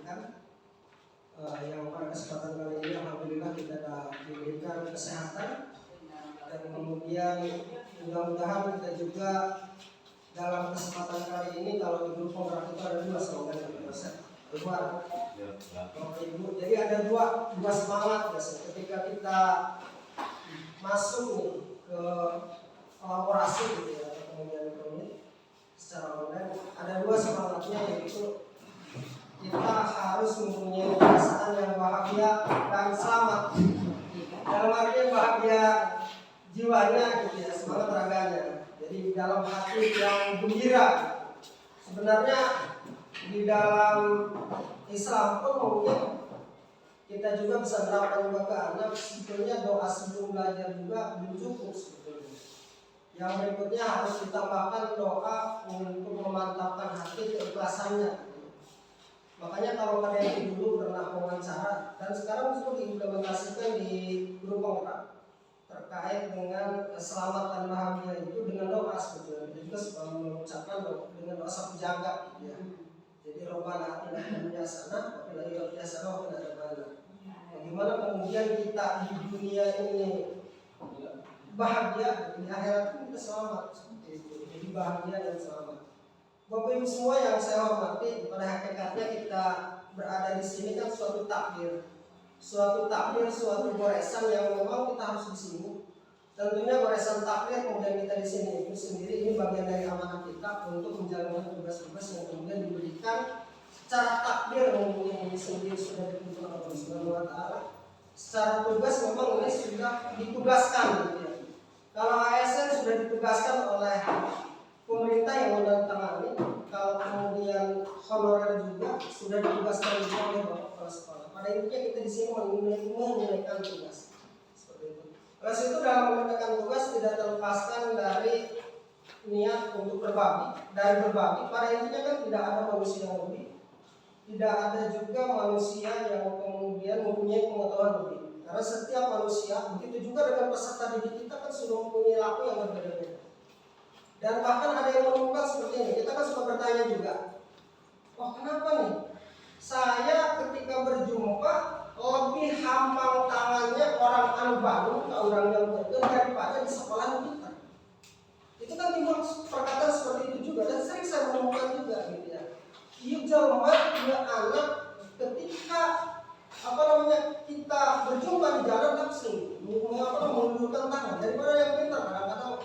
sampaikan. Yang pada kesempatan kali ini alhamdulillah kita diberikan kesehatan, dan kemudian mudah-mudahan kita juga dalam kesempatan kali ini, kalau di grup penggerak itu ada 2 slogan yang Bapak Ibu, jadi ada dua semangat biasanya ketika kita masuk nih ke kolaborasi gitu ya, kemudian secara online, ada 2 semangatnya, yaitu kita harus mempunyai perasaan yang bahagia dan selamat. Dalam arti bahagia jiwanya gitu ya, semangat raganya. Jadi dalam hati yang gembira. Sebenarnya di dalam Islam pun mungkin kita juga bisa menerapkan juga ke anak. Sebetulnya doa sebelum belajar juga belum cukup sebetulnya. Yang berikutnya harus ditambahkan doa untuk memantapkan hati keikhlasannya. Makanya kalau kalian dulu pernah wawancara dan sekarang sudah diimplementasikan di grup penggerak terkait dengan keselamatan bahagia itu dengan doa sebetulnya. Kita juga suka mengucapkan dengan doa sapu jagat gitu ya. Jadi Rabbana atina fid dunya hasanah wa fil akhirati hasanah wa qina adzabannar. Bagaimana kemudian kita di dunia ini bahagia, di akhirat pun kita selamat seperti itu. Jadi bahagia dan selamat. Bapak Ibu semua yang saya hormati, pada hakikatnya kita berada di sini kan suatu takdir, suatu goresan yang memang kita harus di sini. Tentunya goresan takdir kemudian kita di sini itu sendiri, ini bagian dari amanah kita untuk menjalankan tugas-tugas yang kemudian diberikan secara takdir. Mungkin ini sendiri sudah ditentukan oleh Allah Subhanahu wa Ta'ala. Secara tugas memang ini sudah ditugaskan gitu ya. Kalau ASN sudah ditugaskan oleh pemerintah yang menandatangani, kalau kemudian honorer juga sudah ditugaskan juga oleh Bapak Kepala Sekolah. Pada intinya kita di sini menunaikan tugas seperti itu. Oleh itu dalam menunaikan tugas tidak terlepaskan dari niat untuk berbagi. Pada intinya kan tidak ada manusia yang lebih, tidak ada juga manusia yang kemudian mempunyai pengetahuan lebih. Karena setiap manusia, begitu juga dengan peserta didik kita kan sudah mempunyai laku yang berbeda-beda. Dan bahkan ada yang menemukan seperti ini. Kita kan suka bertanya juga, wah kenapa nih saya ketika berjumpa lebih hampang tangannya orang anu baru ke orang yang betul daripada di sekolah kita. Itu kan timbul perkataan seperti itu juga, dan sering saya menemukan juga gitu ya. Iya jelma, iya anak ketika kita berjumpa di jalan langsung mengulurkan tangan daripada yang pintar kadang-kadang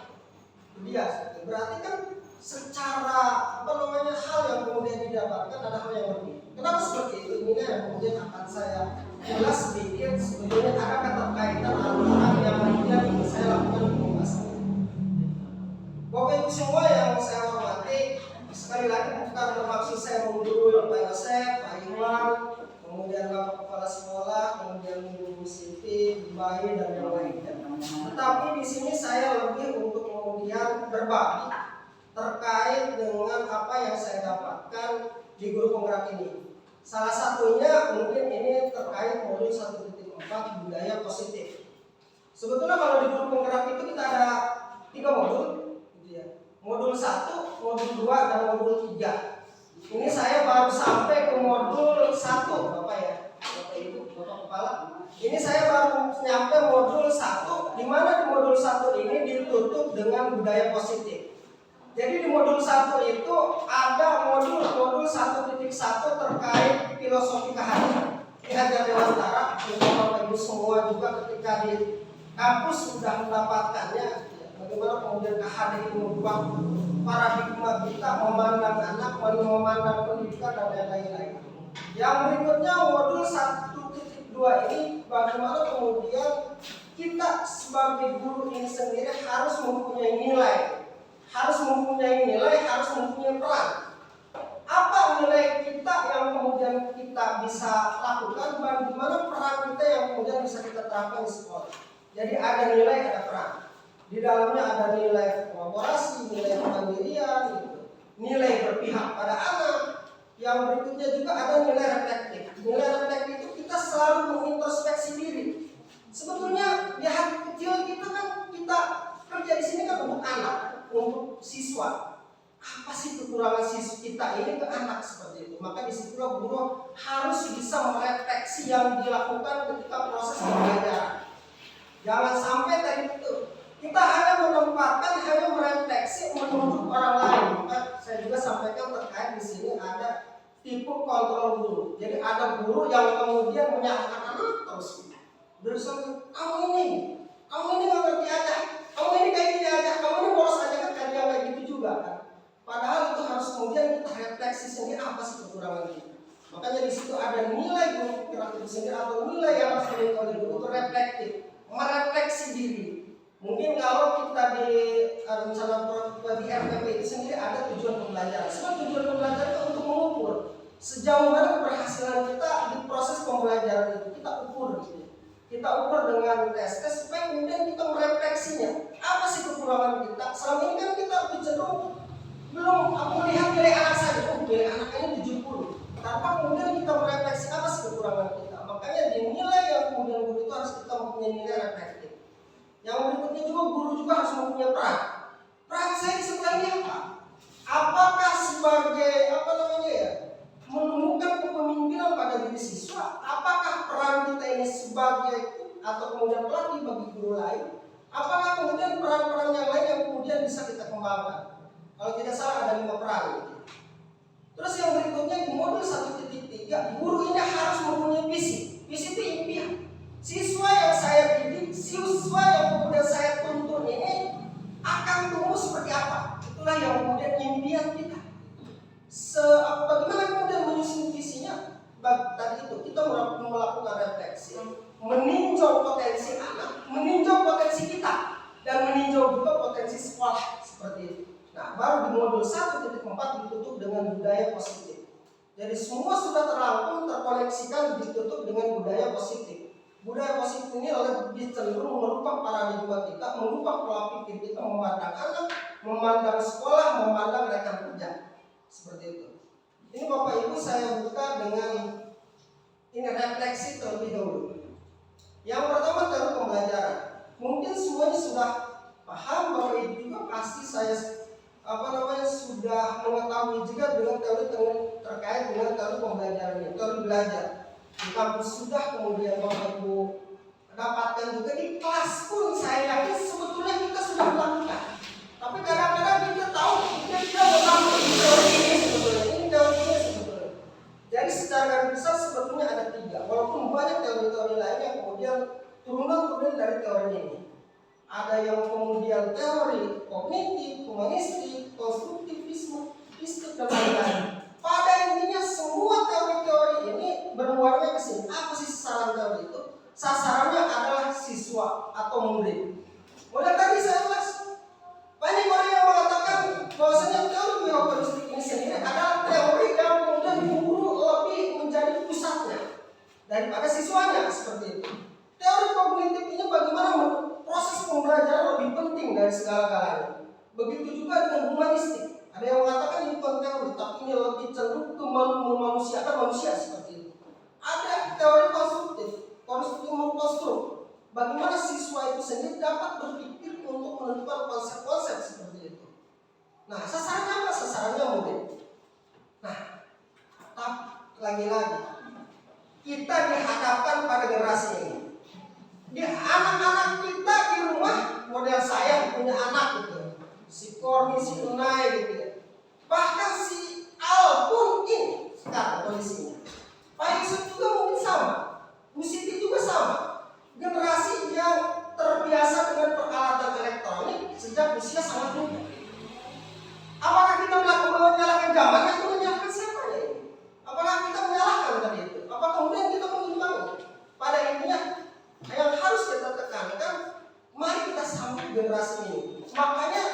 bias. Berarti kan secara hal yang kemudian didapatkan ada hal yang lebih. Kenapa seperti itu? Ini yang kemudian akan saya ulas sedikit. Sebetulnya ada keterkaitan antara yang kemudian ingin saya lakukan di pembahasan. Bapak Ibu semua yang saya hormati, sekali lagi bukan bermaksud saya menggurui Pak Yosef, Pak Iwan, kemudian Bapak Kepala Sekolah, kemudian Bu Siti, Bu Bayi dan yang lainnya. Tetapi di sini saya lebih untuk kemudian berbagi terkait dengan apa yang saya dapatkan di grup penggerak ini. Salah satunya mungkin ini terkait modul 1.4 budaya positif. Sebetulnya kalau di grup penggerak itu kita ada 3 modul gitu ya. Modul 1, modul 2 dan modul 3. Ini saya baru sampai ke modul 1 Bapak ya. Bapak Ibu, Bapak Kepala. Ini saya baru nyampe modul 1, di mana di modul 1 ini ditutup dengan budaya positif. Jadi di modul 1 itu ada modul 1.1 terkait filosofi kehadiran. Ini ada Dewantara, Bapak Ibu semua juga ketika di kampus sudah mendapatkannya. Bagaimana kemudian kehadiran itu membuat paradigma kita memandang anak, memandang pendidikan dan lain-lain. Yang berikutnya modul 1.2 ini bagaimana kemudian kita sebagai guru ini sendiri harus mempunyai nilai, harus mempunyai peran. Apa nilai kita yang kemudian kita bisa lakukan, bagaimana peran kita yang kemudian bisa kita terapkan di sekolah. Jadi ada nilai, ada peran. Di dalamnya ada nilai kolaborasi, nilai kemandirian, gitu. Nilai berpihak pada anak. Yang berikutnya juga ada nilai reflektif. Nilai reflektif itu kita selalu mengintrospeksi diri. Sebetulnya di hati kecil kita kan kita kerja di sini kan untuk anak, untuk siswa. apa sih kekurangan siswa kita ini ke anak seperti itu. Maka disitulah guru harus bisa merefleksi yang dilakukan ketika proses pembelajaran. Jangan sampai tadi itu kita hanya menempatkan, hanya merefleksi menunjuk orang lain. Maka saya juga sampaikan terkait di sini ada tipe kontrol guru. Jadi ada guru yang kemudian menyalahkan anak terus. Berusaha kamu ini nggak ngerti aja, kamu ini kayak gini aja, kamu ini bolos aja kan, yang kayak gitu juga kan. Padahal itu harus kemudian kita refleksi sendiri apa sih kekurangan kita. Makanya di situ ada nilai guru kreatif sendiri atau nilai yang harus dimiliki oleh guru itu reflektif, merefleksi diri. Mungkin kalau kita di rencana di RPP itu sendiri ada tujuan pembelajaran. Sebab tujuan pembelajaran itu untuk mengukur sejauh mana keberhasilan kita di proses pembelajaran itu. Kita ukur gitu. Kita ukur dengan tes supaya kemudian kita merefleksinya. Apa sih kekurangan kita? Selama ini kan kita lebih cenderung belum melihat nilai anak saja. Nilai anak ini 70. Tanpa kemudian kita merefleksi apa sih kekurangan kita. Makanya di nilai yang kemudian guru itu harus kita mempunyai nilai reflektif. Yang berikutnya juga guru juga harus mempunyai peran. Peran saya di sekolah ini apa? Apakah sebagai menemukan kepemimpinan pada diri siswa? Apakah peran kita ini sebagai atau kemudian pelatih bagi guru lain? Apakah kemudian peran-peran yang lain yang kemudian bisa kita kembangkan? Kalau tidak salah ada 5 peran. Terus yang berikutnya di modul 1.3, guru ini harus mempunyai visi. Visi itu impian. Siswa yang saya didik, siswa yang kemudian saya tuntun ini akan tumbuh seperti apa? Itulah yang kemudian impian kita. Bagaimana kemudian menyusun visinya? Tadi itu kita melakukan refleksi, meninjau potensi anak, meninjau potensi kita, dan meninjau juga potensi sekolah seperti itu. Nah, baru di modul 1.4 ditutup dengan budaya positif. Jadi semua sudah terangkum, terkoneksikan, ditutup dengan budaya positif. Budaya positif ini lebih cenderung merubah paradigma kita, merubah pola pikir kita memandang anak, memandang sekolah, memandang rekan kerja. Seperti itu. Ini Bapak Ibu saya buka dengan ini refleksi terlebih dahulu. Yang pertama teori pembelajaran. Mungkin semuanya sudah paham bahwa itu juga pasti saya sudah mengetahui juga dengan teori terkait dengan teori pembelajaran ini, teori belajar. Di kampus sudah, kemudian Bapak Ibu dapatkan juga di kelas pun saya yakin sebetulnya kita sudah melakukan. Tapi kadang-kadang kita tahu kita melakukan teori ini sebetulnya. Ini teori ini sebetulnya. Jadi secara garis besar sebetulnya ada 3. Walaupun banyak teori-teori lain yang kemudian turunan dari teori ini. Ada yang kemudian teori kognitif, humanistik, konstruktivisme, dan lain-lain. Pada intinya semua teori-teori ini bermuaranya ke sini. Apa sih sasaran teori itu? Sasarannya adalah siswa atau murid. Mulai tadi saya bahas banyak orang yang mengatakan bahwasanya teori biopolitik ini sendiri adalah teori yang kemudian guru lebih menjadi pusatnya daripada siswanya seperti itu. Teori kognitif ini bagaimana proses pembelajaran lebih penting dari segala-galanya. Begitu juga dengan humanistik. Ada yang mengatakan ini bukan teori, tapi ini lebih cenderung ke memanusiakan manusia seperti itu. Ada teori konstruk. Bagaimana siswa itu sendiri dapat berpikir untuk menentukan konsep-konsep seperti itu. Nah, sasarannya apa? Sasarannya murid. Nah, lagi-lagi kita dihadapkan pada generasi ini. Di anak-anak kita di rumah, model saya punya anak gitu, si Korni, si Unai gitu ya. Bahkan si Al pun ini sekarang kondisinya. Pak Yusuf juga mungkin sama, Bu Siti juga sama. Generasi yang terbiasa dengan peralatan elektronik sejak usia sangat muda. Apakah kita menyalahkan zamannya atau menyalahkan siapa ya? Apakah kita menyalahkan tadi itu? Apa kemudian kita mengimbang? Pada intinya yang harus kita tekankan, mari kita sambut generasi ini. Makanya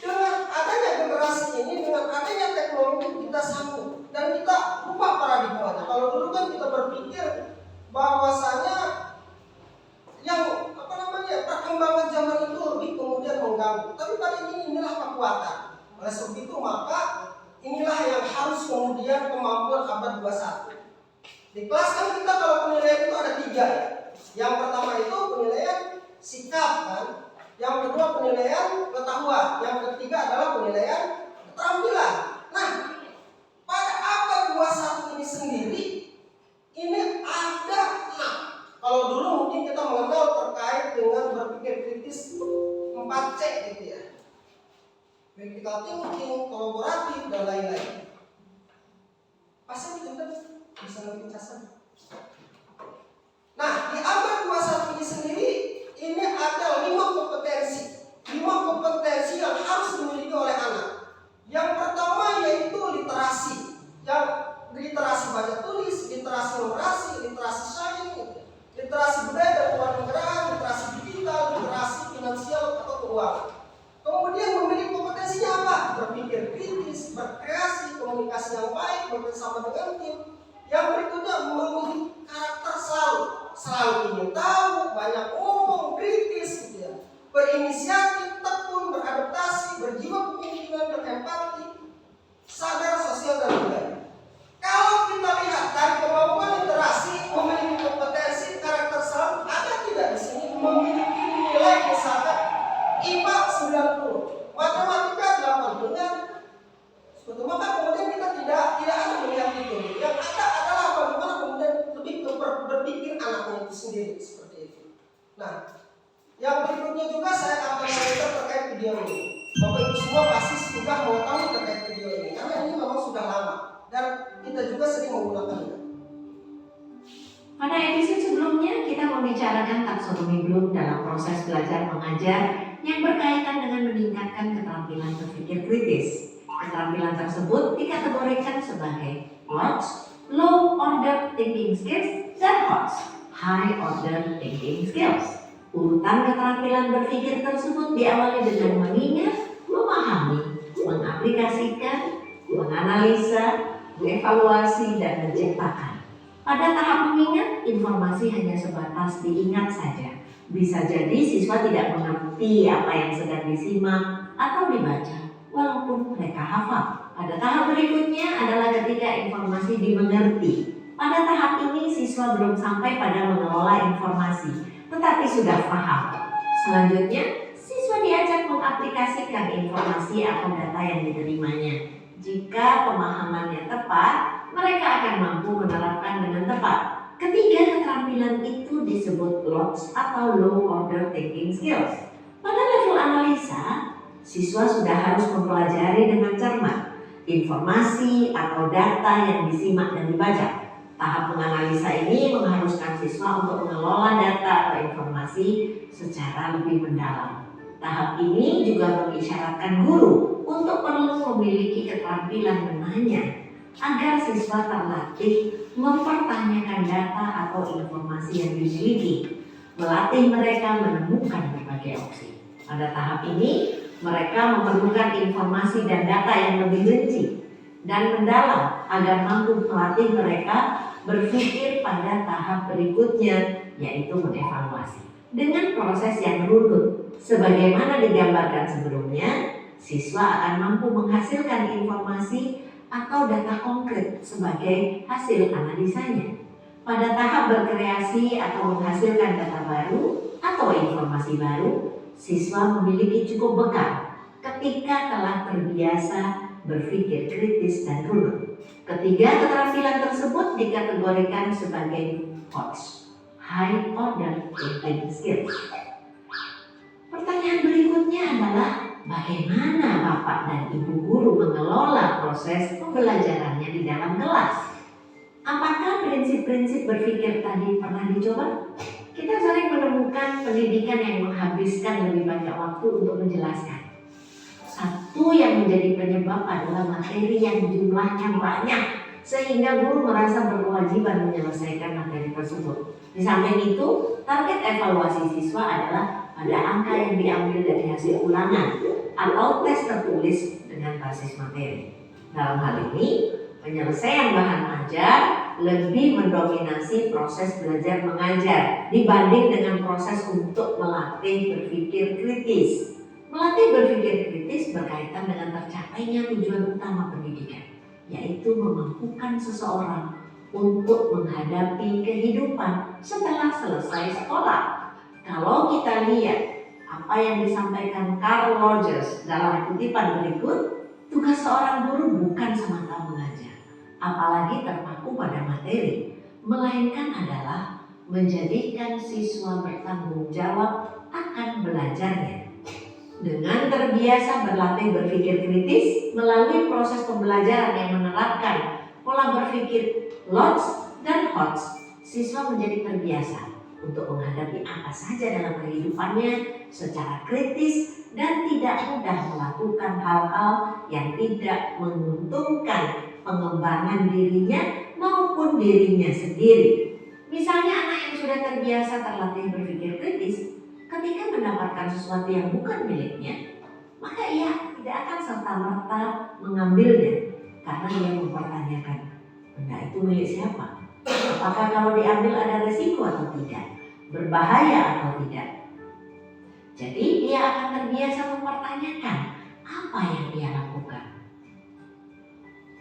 dengan adanya generasi ini, dengan adanya teknologi kita sambut dan kita ubah paradigmanya. Kalau dulu kan kita berpikir bahwasanya yang perkembangan zaman itu lebih kemudian mengganggu. Tapi pada inilah kekuatan. Oleh sebab itu maka inilah yang harus kemudian kemampuan abad 21. Di kelas kan kita kalau penilaian itu ada 3 ya. Yang pertama itu penilaian sikap kan. Yang kedua penilaian pengetahuan. Yang ketiga adalah penilaian keterampilan. Nah, pada abad 21 ini sendiri ini ada kalau dulu mungkin kita mengenal terkait dengan berpikir kritis 4C gitu ya. Critical thinking, kolaboratif, dan lain-lain. Pasti kita bisa lebih kasar. Nah, di abad 21 ini sendiri ini ada 5 kompetensi. 5 kompetensi yang harus dimiliki oleh anak. Yang pertama yaitu literasi. Yang literasi baca tulis, literasi numerasi, literasi sains, literasi budaya dan kewarganegaraan, literasi digital, literasi finansial atau keuangan. Kemudian memiliki kompetensinya apa? Berpikir kritis, berkreasi, komunikasi yang baik, bersama dengan tim. Yang berikutnya memiliki karakter selalu ingin tahu, banyak ngomong, kritis gitu ya. Berinisiatif, tekun, beradaptasi, berjiwa kepemimpinan, berempati, sadar sosial dan budaya. Kalau kita lihat dari kemampuan literasi, memiliki kompetensi, karakter selalu, ada tidak di sini memiliki nilai misalkan IPA 90, matematika 80, seperti maka kemudian kita tidak ada melihat itu. Yang ada adalah bagaimana kemudian lebih berpikir anaknya itu sendiri seperti itu. Nah, yang berikutnya juga saya akan mengajar terkait video ini. Bapak Ibu semua pasti sudah mengetahui terkait video ini karena ini memang sudah lama dan kita juga sering menggunakannya. Pada episode sebelumnya kita membicarakan taksonomi Bloom dalam proses belajar mengajar yang berkaitan dengan meningkatkan keterampilan berpikir kritis. Keterampilan tersebut dikategorikan sebagai LOTS, Low Order Thinking Skills, dan HOTS, High Order Thinking Skills. Urutan keterampilan berpikir tersebut diawali dengan mengingat, memahami, mengaplikasikan, menganalisa, mengevaluasi, dan menciptakan. Pada tahap mengingat, informasi hanya sebatas diingat saja. Bisa jadi siswa tidak mengerti apa yang sedang disimak atau dibaca, walaupun mereka hafal. Pada tahap berikutnya adalah ketika informasi dimengerti. Pada tahap ini siswa belum sampai pada mengelola informasi, tetapi sudah paham. Selanjutnya, siswa diajak mengaplikasikan informasi atau data yang diterimanya. Jika pemahamannya tepat, mereka akan mampu menerapkan dengan tepat. Ketiga keterampilan itu disebut LOTS atau Low Order Thinking Skills. Pada level analisa, siswa sudah harus mempelajari dengan cermat informasi atau data yang disimak dan dibaca. Tahap menganalisa ini mengharuskan siswa untuk mengelola data atau informasi secara lebih mendalam. Tahap ini juga mengisyaratkan guru untuk perlu memiliki keterampilan menanya agar siswa terlatih mempertanyakan data atau informasi yang dimiliki, melatih mereka menemukan berbagai opsi. Pada tahap ini, mereka memerlukan informasi dan data yang lebih rinci dan mendalam agar mampu melatih mereka berpikir pada tahap berikutnya, yaitu mengevaluasi. Dengan proses yang runut, sebagaimana digambarkan sebelumnya, siswa akan mampu menghasilkan informasi atau data konkret sebagai hasil analisanya. Pada tahap berkreasi atau menghasilkan data baru atau informasi baru, siswa memiliki cukup bekal ketika telah terbiasa berpikir kritis dan runut. Ketiga keterampilan tersebut dikategorikan sebagai HOTS, High Order Thinking Skills. Pertanyaan berikutnya adalah bagaimana Bapak dan Ibu guru mengelola proses pembelajarannya di dalam kelas? Apakah prinsip-prinsip berpikir tadi pernah dicoba? Kita sering menemukan pendidikan yang menghabiskan lebih banyak waktu untuk menjelaskan. Satu yang menjadi penyebab adalah materi yang jumlahnya banyak, sehingga guru merasa berkewajiban menyelesaikan materi tersebut. Di samping itu, target evaluasi siswa adalah pada angka yang diambil dari hasil ulangan atau tes tertulis dengan basis materi. Dalam hal ini, penyelesaian bahan ajar lebih mendominasi proses belajar mengajar dibanding dengan proses untuk melatih berpikir kritis. Melatih berpikir kritis berkaitan dengan tercapainya tujuan utama pendidikan, yaitu memampukan seseorang untuk menghadapi kehidupan setelah selesai sekolah. Kalau kita lihat apa yang disampaikan Carl Rogers dalam kutipan berikut, Tugas seorang guru bukan semata mengajar, apalagi terpaku pada materi, melainkan adalah menjadikan siswa bertanggung jawab akan belajarnya. Dengan terbiasa berlatih berpikir kritis melalui proses pembelajaran yang menerapkan pola berpikir Lotz dan Hotz, siswa menjadi terbiasa untuk menghadapi apa saja dalam kehidupannya secara kritis dan tidak mudah melakukan hal-hal yang tidak menguntungkan pengembangan dirinya maupun dirinya sendiri. Misalnya anak yang sudah terbiasa terlatih berpikir kritis, ketika mendapatkan sesuatu yang bukan miliknya, maka ia tidak akan serta-merta mengambilnya karena ia mempertanyakan, benda itu milik siapa? Apakah kalau diambil ada resiko atau tidak? Berbahaya atau tidak? Jadi dia akan terbiasa mempertanyakan apa yang dia lakukan.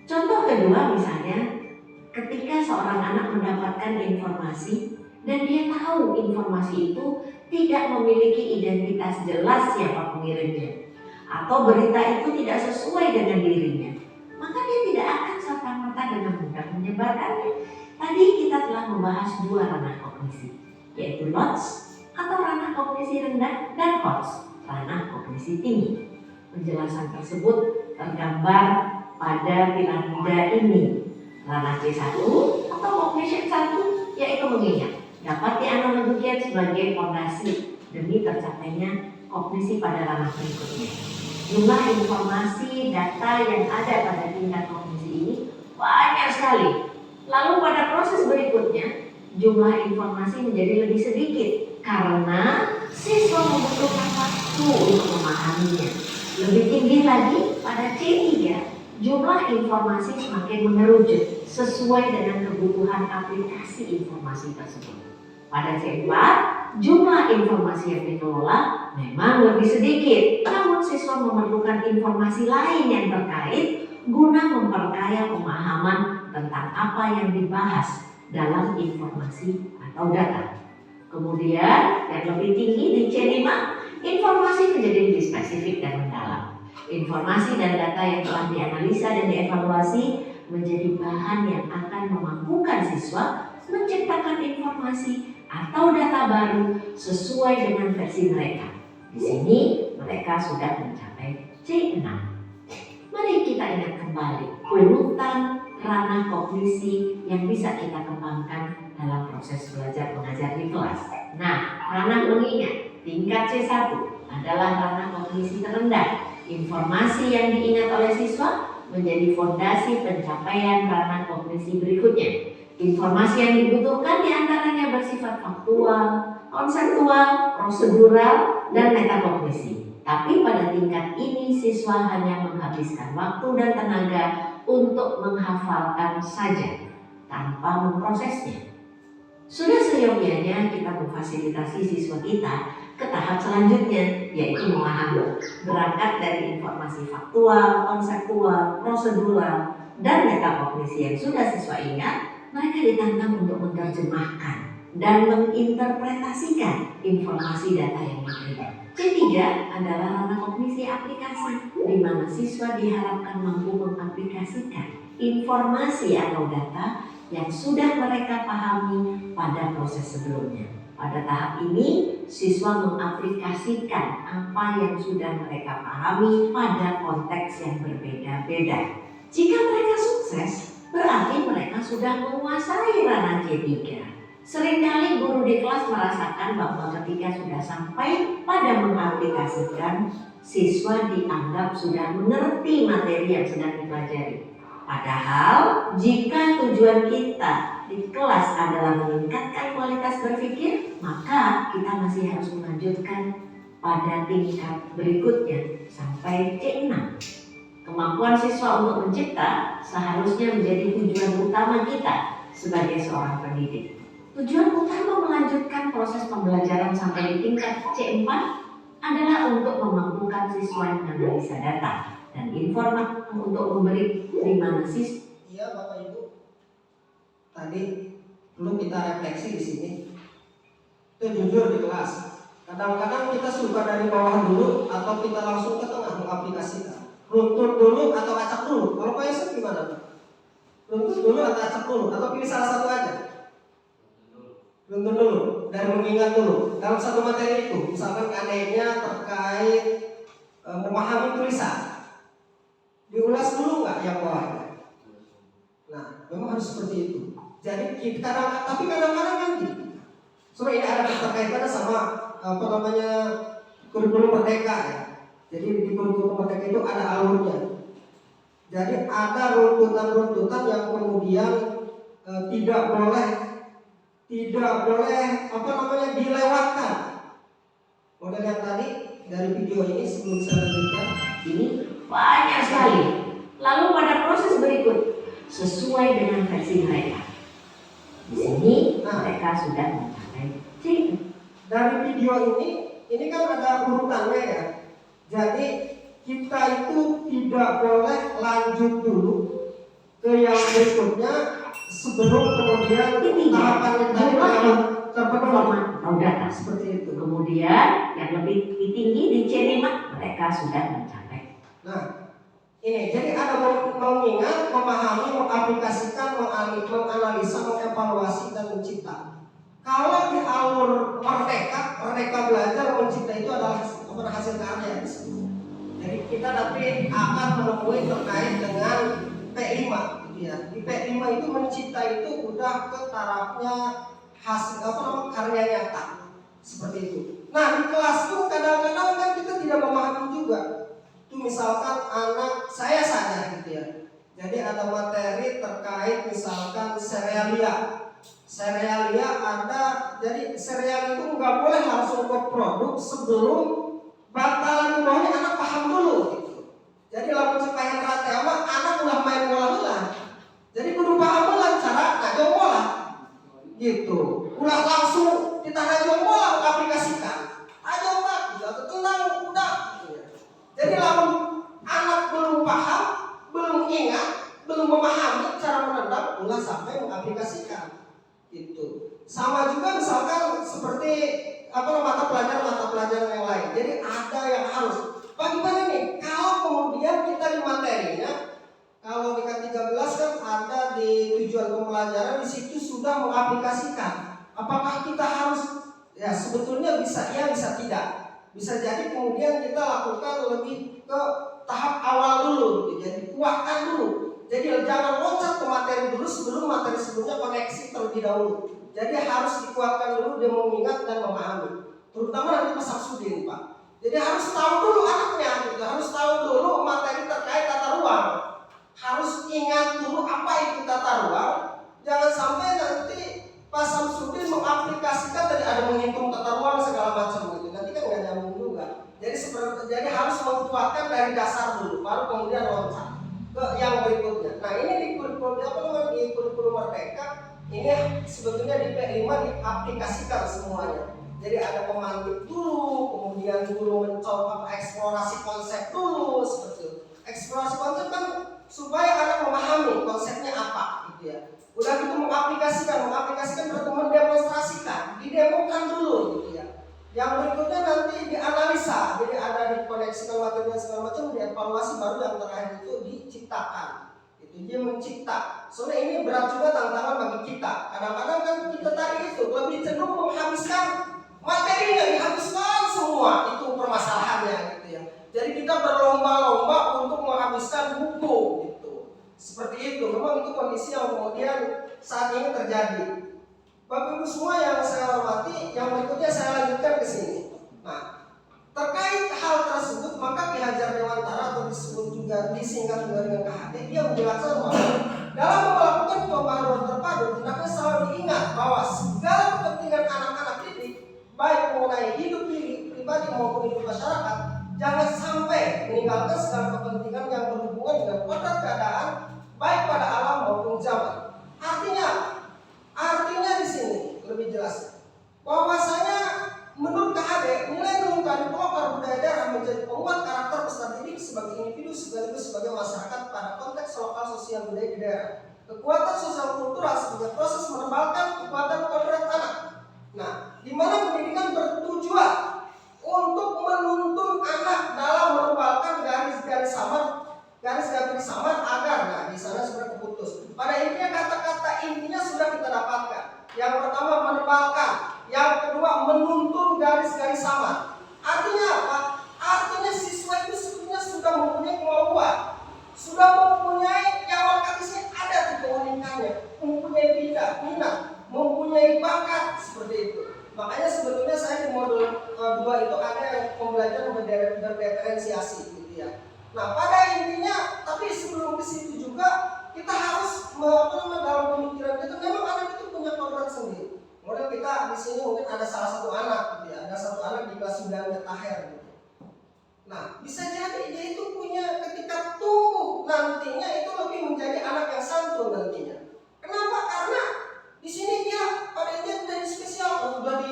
Contoh kedua misalnya, ketika seorang anak mendapatkan informasi dan dia tahu informasi itu tidak memiliki identitas jelas siapa pengirimnya, atau berita itu tidak sesuai dengan dirinya, maka dia tidak akan serta-merta dengan mudah menyebarkannya. Tadi kita telah membahas dua ranah kognisi, yaitu Lotz atau ranah kognisi rendah dan Hotz, ranah kognisi tinggi. Penjelasan tersebut tergambar pada piramida ini. Ranah C1 atau cognition 1 yaitu mengingat, dapat dianalogikan sebagai fondasi demi tercapainya kognisi pada ranah berikutnya. Jumlah informasi data yang ada pada tingkat kognisi ini banyak sekali. Lalu pada proses berikutnya jumlah informasi menjadi lebih sedikit karena siswa membutuhkan waktu untuk memahaminya. Lebih tinggi lagi pada C3, jumlah informasi semakin mengerucut sesuai dengan kebutuhan aplikasi informasi tersebut. Pada C4, jumlah informasi yang dikelola memang lebih sedikit, namun siswa memerlukan informasi lain yang terkait guna memperkaya pemahaman tentang apa yang dibahas dalam informasi atau data. Kemudian yang lebih tinggi di C5, informasi menjadi lebih spesifik dan mendalam. Informasi dan data yang telah dianalisa dan dievaluasi menjadi bahan yang akan memampukan siswa menciptakan informasi atau data baru sesuai dengan versi mereka. Di sini mereka sudah mencapai C6. Mari kita ingat kembali urutan ranah kognisi yang bisa kita kembangkan dalam proses belajar mengajar di kelas. Nah, ranah mengingat tingkat C1 adalah ranah kognisi terendah. Informasi yang diingat oleh siswa menjadi fondasi pencapaian ranah kognisi berikutnya. Informasi yang dibutuhkan diantaranya bersifat faktual, konseptual, prosedural, dan metakognisi. Tapi pada tingkat ini siswa hanya menghabiskan waktu dan tenaga untuk menghafalkan saja tanpa memprosesnya. Sudah seyogyanya kita memfasilitasi siswa kita ke tahap selanjutnya, yaitu memahami. Berangkat dari informasi faktual, konseptual, prosedural, dan metakognisi yang sudah siswa ingat, mereka ditantang untuk menerjemahkan dan menginterpretasikan informasi data yang diterima. C3 adalah ranah kognisi aplikasi, di mana siswa diharapkan mampu mengaplikasikan informasi atau data yang sudah mereka pahami pada proses sebelumnya. Pada tahap ini, siswa mengaplikasikan apa yang sudah mereka pahami pada konteks yang berbeda-beda. Jika mereka sukses, berarti mereka sudah menguasai ranah C3. Seringkali guru di kelas merasakan bahwa ketika sudah sampai pada mengaplikasikan, siswa dianggap sudah mengerti materi yang sedang dipelajari. Padahal jika tujuan kita di kelas adalah meningkatkan kualitas berpikir, maka kita masih harus melanjutkan pada tingkat berikutnya sampai C6. Kemampuan siswa untuk mencipta seharusnya menjadi tujuan utama kita sebagai seorang pendidik. Tujuan utama melanjutkan proses pembelajaran sampai di tingkat C4 adalah untuk memampukan siswa menganalisa data dan informasi untuk memberi di mana siswa. Iya Bapak Ibu, tadi perlu kita refleksi di sini. Itu jujur di kelas. Kadang-kadang kita suka dari bawah dulu atau kita langsung ke tengah mengaplikasikan. runtut dulu atau acak dulu? Kalau Pak Yusuf gimana? Runtut dulu atau acak dulu? Atau pilih salah satu aja? Runtut dulu, dan mengingat dulu. Dalam satu materi itu, misalkan KD-nya terkait memahami tulisan, diulas dulu nggak yang bawahnya? Nah, memang harus seperti itu. Jadi tapi kadang-kadang kan gitu. Sebenarnya ini ada keterkaitannya sama kurikulum merdeka ya. Jadi di kurikulum merdeka itu ada alurnya. Jadi ada runtutan-runtutan yang kemudian tidak boleh dilewatkan. Model yang tadi dari video ini sebelum saya lanjutkan Ini banyak sekali. Lalu pada proses berikut sesuai dengan versi mereka. Di sini mereka sudah mencapai C. Dari video ini kan ada urutannya ya. Jadi kita itu tidak boleh lanjut dulu ke yang berikutnya sebelum kemudian tahapan yang tadi terpenuhi. Data seperti itu. Kemudian yang lebih tinggi di C5 mereka sudah mencapai. Nah, ini jadi ada mengingat, memahami, mengaplikasikan, menganalisa, mengevaluasi dan mencipta. Kalau di alur merdeka belajar mencipta itu adalah hasil karya. Jadi kita nanti akan menemui terkait dengan P5 gitu ya. Di P5 itu mencipta itu udah ke tarafnya hasil karya nyata. Seperti itu. Nah, di kelas itu kadang-kadang kan kita tidak memahami juga. Itu misalkan anak saya saja gitu ya. Jadi ada materi terkait misalkan serealia. Serealia ada, jadi sereal itu nggak boleh langsung ke produk sebelum batalan di bawahnya anak paham dulu gitu. Jadi lamun cepayan rate ama anak ulah main bola. Jadi kudu paham bola cara ngajong bola gitu. Ulah langsung kita ngajong bola aplikasikan. Aja bola gitu atau tenang udah gitu ya. Jadi lamun anak belum paham, belum ingat, belum memahami cara menendang, ulah sampai mengaplikasikan. Gitu. Sama juga misalkan seperti mata pelajaran yang lain. Jadi ada yang harus. Bagaimana nih? Kalau kemudian kita di materinya, kalau di K13 kan ada di tujuan pembelajaran, di situ sudah mengaplikasikan. Apakah kita harus? Ya sebetulnya bisa iya, bisa tidak. Bisa jadi kemudian kita lakukan lebih ke tahap awal dulu, gitu. Jadi kuatkan dulu. Jadi jangan loncat ke materi dulu sebelum materi sebelumnya koneksi terlebih dahulu. Jadi harus dikuatkan dulu dia mengingat dan memahami. Terutama nanti Mas Samsudin Pak. Jadi harus tahu dulu anaknya, gitu. Harus tahu dulu materi terkait tata ruang. Harus ingat dulu apa itu tata ruang. Jangan sampai nanti Pak Samsudin mengaplikasikan tadi ada menghitung tata ruang segala macam gitu. Nanti kan nggak nyambung juga. Jadi harus menguatkan dari dasar dulu, baru kemudian loncat ke yang berikutnya. Nah ini di kurikulum merdeka ini sebetulnya di P5 diaplikasikan semuanya. Jadi ada pemantik dulu, kemudian guru mencoba eksplorasi konsep dulu seperti itu. Eksplorasi konsep kan supaya anak memahami konsepnya apa gitu ya. Udah gitu mengaplikasikan berarti mendemonstrasikan, didemokan dulu gitu ya. Yang berikutnya nanti dianalisa, jadi ada dikoneksikan materi dan segala macam, dievaluasi, baru yang terakhir itu diciptakan. Itu dia mencipta. Soalnya ini berat juga tantangan bagi kita. Kadang-kadang kan kita tadi itu lebih cenderung menghabiskan materinya, dihabiskan semua, itu permasalahannya gitu ya. Jadi kita berlomba-lomba untuk menghabiskan buku gitu. Seperti itu, memang itu kondisi yang kemudian saat ini terjadi. Bapak Ibu semua yang saya hormati, yang berikutnya saya lanjutkan ke sini. Nah, terkait hal tersebut, maka Ki Hajar Dewantara atau disebut juga disingkat juga dengan KHD, dia menjelaskan bahwa dalam melakukan pembaharuan terpadu, hendaknya selalu diingat bahwa segala kepentingan anak-anak didik, baik mengenai hidup pribadi maupun hidup masyarakat, jangan sampai meninggalkan segala kepentingan yang berhubungan dengan kodrat keadaan, baik pada alam maupun zaman. Artinya di sini lebih jelas bahwasanya menurut KHD nilai nilai pelopor budaya daerah menjadi penguat karakter peserta didik sebagai individu sekaligus sebagai masyarakat pada konteks lokal sosial budaya di daerah. Kekuatan sosial kultural sebagai proses menebalkan kekuatan kodrat anak. Nah, di mana pendidikan bertujuan untuk menuntun anak dalam menebalkan garis-garis samar Yang pertama menebalkan, yang kedua menuntun garis-garis samar. Artinya apa? Artinya siswa itu sebetulnya sudah mempunyai kemampuan, sudah mempunyai yang markatisnya ada di keunikannya, mempunyai minat, mempunyai bakat seperti itu. Makanya sebetulnya saya di modul 2 itu ada yang pembelajaran berdiferensiasi gitu ya. Nah pada intinya, tapi sebelum ke situ juga kita harus dalam pemikiran kita memang anak itu punya kodrat sendiri. Kemudian kita di sini mungkin ada salah satu anak gitu ya, ada satu anak di kelas 9 Taher gitu. Nah bisa jadi dia itu punya ketika tumbuh nantinya itu lebih menjadi anak yang santun nantinya. Kenapa? Karena di sini dia pada intinya dari spesial, udah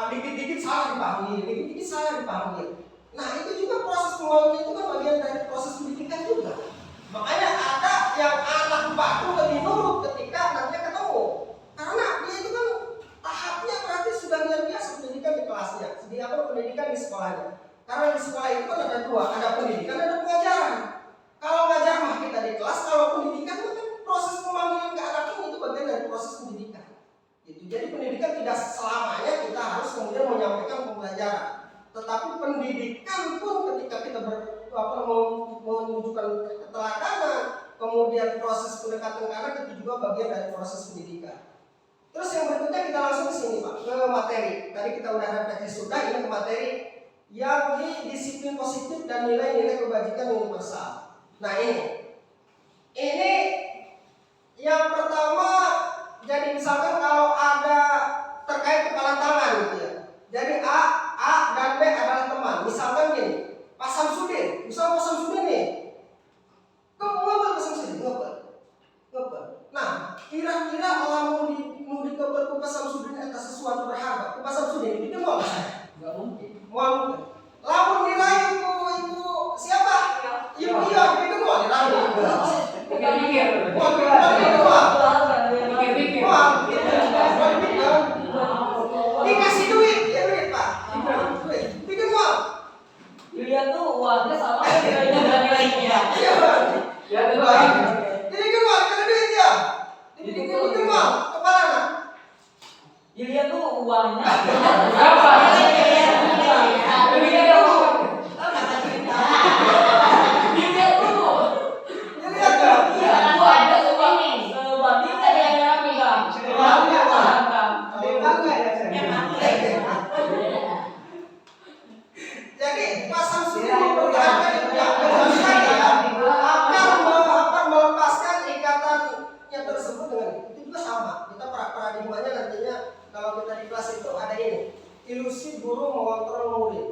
dikit-dikit salah dipahami, dikit-dikit salah dipahami. Nah itu juga proses pembangunan itu kan bagian dari proses pendidikan juga. Makanya ada yang anak baku lebih nurut ketika nantinya ketemu, karena dia itu kan tahapnya berarti sudah luar biasa pendidikan di kelasnya, pendidikan di sekolahnya. Karena di sekolah itu kan ada dua, ada pendidikan, ada pengajaran. Kalau ngajar mah kita di kelas, kalau pendidikan itu kan proses pemanggilan ke anak itu bagian dari proses pendidikan. Gitu. Jadi pendidikan tidak selamanya kita harus kemudian menyampaikan pembelajaran, tetapi pendidikan pun ketika kita menunjukkan keteladanan, kemudian proses pendekatan ke anak itu juga bagian dari proses pendidikan. Terus yang berikutnya kita langsung ke sini Pak, ke materi. Tadi kita udah refleksi sudah, ini ke materi yang di disiplin positif dan nilai-nilai kebajikan universal. Nah ini yang pertama, jadi misalkan kalau ada terkait kepalan tangan gitu ya. Jadi A dan B adalah teman. Misalkan gini, Pak Samsudin, misalnya Pak Samsudin nih, ngobel Pak Samsudin, ngobel. Nah, kira-kira kalau mau dikobel ke Pak Samsudin atas sesuatu berharga, ke Pak Samsudin itu mau nggak saya? Nggak mungkin. Mau mungkin. Lalu dirayu ibu siapa? Ibu iya, itu mau dirayu. Pikir-pikir. Dikasih duit, ya duit Pak. Duit. Bikin uang. Dilihat tuh uangnya sama nilainya dan nilainya. Iya Pak. Ya betul. Bikin uang, karena duit ya. Bikin uang, kepala nak. Dilihat tuh uangnya. Berapa? Jadi Pak Samsudin mempertahankan itu ya, akan melepaskan ikatannya tersebut dengan itu juga sama. Kita paradigmanya nantinya kalau kita di kelas itu ada ini, ilusi guru mengontrol murid.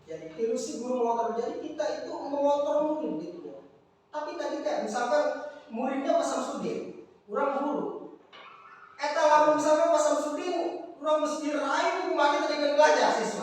Jadi ilusi guru mengontrol, jadi kita itu mengontrol murid gitu. Tapi tadi kayak misalkan muridnya Pak Samsudin, kurang guru. Eta lalu misalkan Pak Samsudin kurang mesti rayu mati tadi kan belajar siswa.